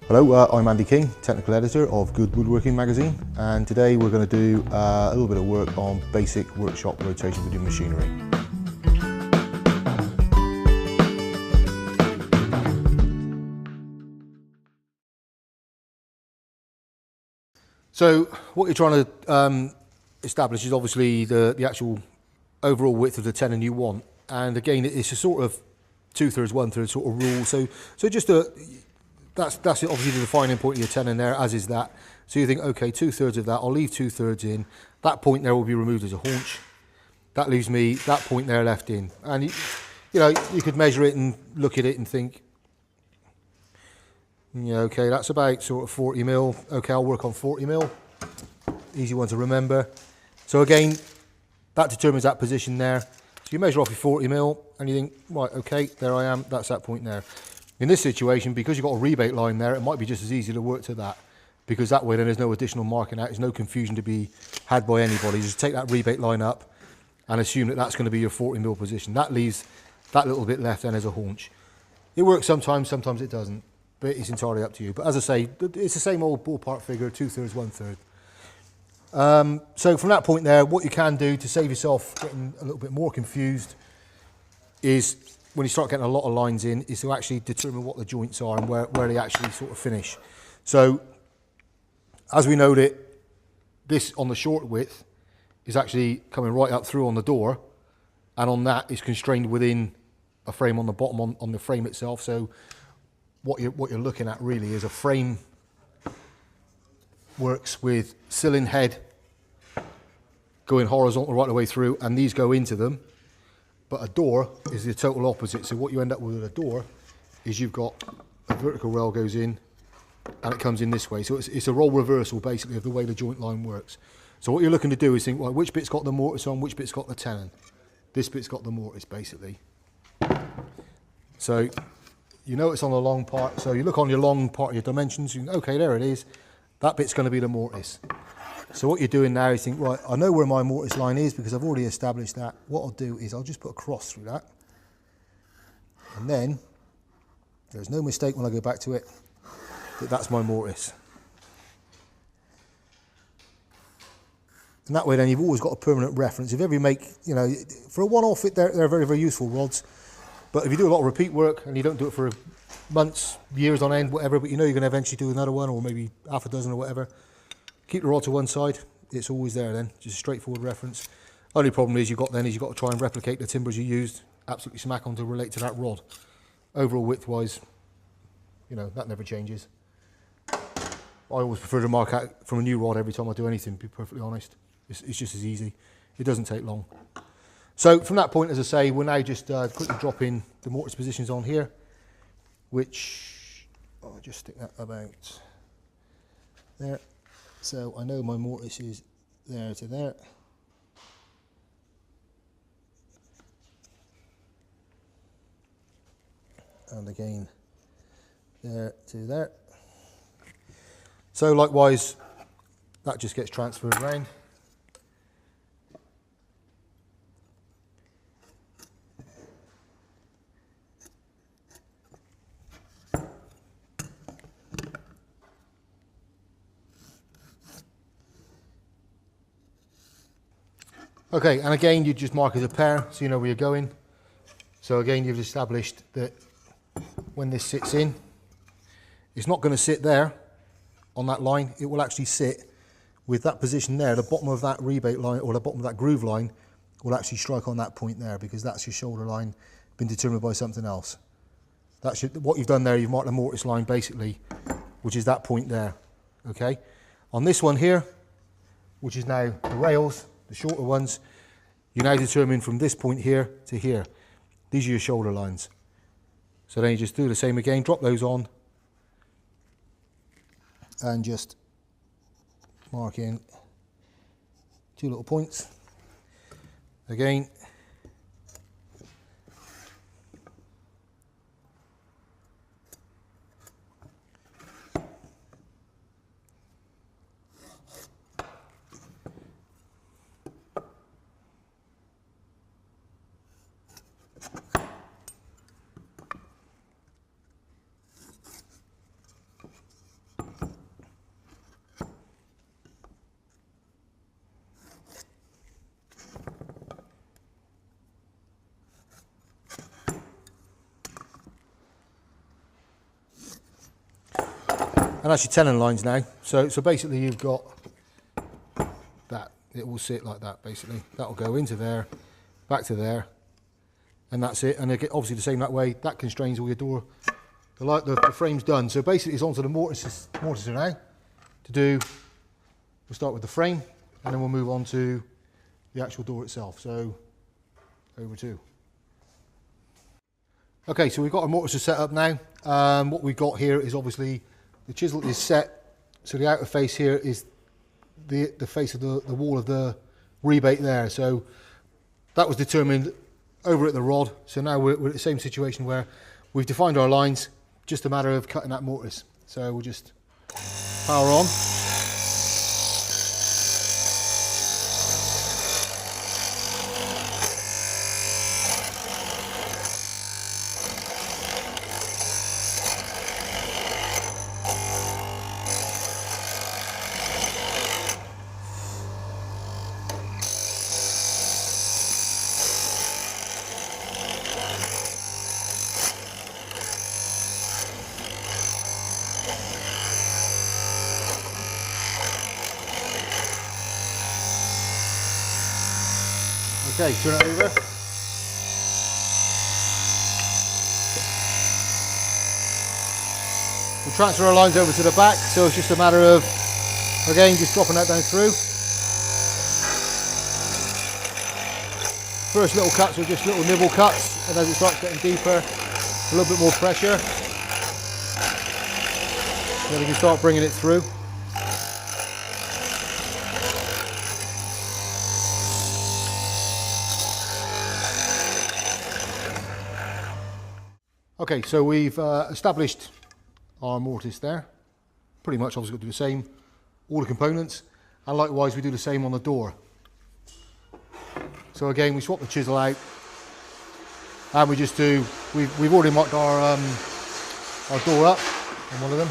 Hello, I'm Andy King, technical editor of Good Woodworking magazine, and today we're going to do a little bit of work on basic workshop rotation with your machinery. So what you're trying to establish is obviously the actual overall width of the tenon you want, and again it's a sort of 2/3, 1/3 sort of rule. So just that's obviously the defining point of your tenon there, as is that. So you think, okay, 2/3 of that, I'll leave 2/3 in. That point there will be removed as a haunch. That leaves me that point there left in. And you know, you could measure it and look at it and think, yeah, okay, that's about sort of 40 mil. Okay, I'll work on 40 mil. Easy one to remember. So again, that determines that position there. So you measure off your 40 mil and you think, right, okay, there I am, that's that point there. In this situation, because you've got a rebate line there, it might be just as easy to work to that, because that way then there's no additional marking out, there's no confusion to be had by anybody. Just take that rebate line up and assume that that's going to be your 40 mil position. That leaves that little bit left then as a haunch. It works sometimes, sometimes it doesn't, but it's entirely up to you. But as I say, it's the same old ballpark figure, 2/3, 1/3. So from that point there, what you can do to save yourself getting a little bit more confused is, when you start getting a lot of lines in, is to actually determine what the joints are and where they actually sort of finish. So as we know that this on the short width is actually coming right up through on the door, and on that is constrained within a frame on the bottom on the frame itself. So what you're looking at really is a frame works with ceiling head going horizontal right the way through, and these go into them. But a door is the total opposite. So what you end up with a door is you've got a vertical rail goes in and it comes in this way. So it's a role reversal basically of the way the joint line works. So what you're looking to do is think, well, which bit's got the mortise on, which bit's got the tenon. This bit's got the mortise basically. So you know it's on the long part. So you look on your long part of your dimensions, you think, okay, there it is. That bit's going to be the mortise. So what you're doing now is think, right, I know where my mortise line is because I've already established that. What I'll do is I'll just put a cross through that. And then there's no mistake when I go back to it that that's my mortise. And that way then you've always got a permanent reference. If ever you make, you know, for a one-off, they're very, very useful rods. But if you do a lot of repeat work and you don't do it for months, years on end, whatever, but you know you're going to eventually do another one or maybe half a dozen or whatever, keep the rod to one side. It's always there then, just a straightforward reference. Only problem is you've got to try and replicate the timbers you used, absolutely smack on to relate to that rod. Overall width-wise, you know, that never changes. I always prefer to mark out from a new rod every time I do anything, to be perfectly honest. It's just as easy. It doesn't take long. So from that point, as I say, we'll now just quickly drop in the mortise positions on here, which I'll just stick that about there. So I know my mortise is there to there. And again, there to there. So likewise, that just gets transferred around. Okay, and again, you just mark as a pair so you know where you're going. So again, you've established that when this sits in, it's not going to sit there on that line. It will actually sit with that position there. The bottom of that rebate line or the bottom of that groove line will actually strike on that point there, because that's your shoulder line been determined by something else. That's what you've done there. You've marked the mortise line basically, which is that point there. Okay, on this one here, which is now the rails, the shorter ones, you now determine from this point here to here. These are your shoulder lines. So then you just do the same again, drop those on, and just mark in 2 little points. Again, And that's your tenon lines now. So basically you've got that. It will sit like that basically. That will go into there, back to there, and that's it. And obviously the same that way. That constrains all your door. The frame's done. So basically it's onto the morticer now to do. We'll start with the frame and then we'll move on to the actual door itself. So over to. Okay, so we've got our morticer set up now. What we've got here is obviously the chisel is set. So the outer face here is the face of the wall of the rebate there. So that was determined over at the rod. So now we're at the same situation where we've defined our lines, just a matter of cutting that mortise. So we'll just power on. Okay, turn it over. We'll transfer our lines over to the back, so it's just a matter of, again, just dropping that down through. First little cuts are just little nibble cuts, and as it starts getting deeper, a little bit more pressure. Then we can start bringing it through. Okay, so we've established our mortise there. Pretty much obviously got to do the same, all the components, and likewise we do the same on the door. So again, we swap the chisel out, and we just do, we've already marked our door up on one of them.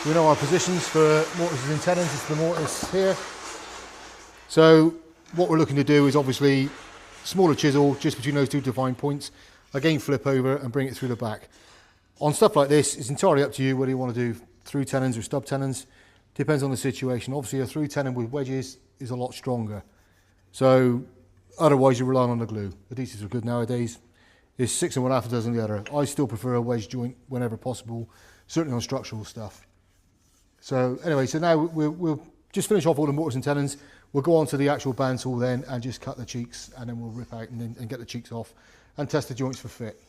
We know our positions for mortises and tenons. It's the mortise here. So what we're looking to do is obviously smaller chisel just between those two defined points. Again, flip over and bring it through the back. On stuff like this, it's entirely up to you whether you want to do through tenons or stub tenons. Depends on the situation. Obviously, a through tenon with wedges is a lot stronger. So otherwise, you're relying on the glue. Adhesives are good nowadays. It's 6 1/2 dozen the other. I still prefer a wedge joint whenever possible, certainly on structural stuff. So anyway, so now we'll just finish off all the mortise and tenons. We'll go on to the actual bandsaw then and just cut the cheeks, and then we'll rip out and get the cheeks off and test the joints for fit.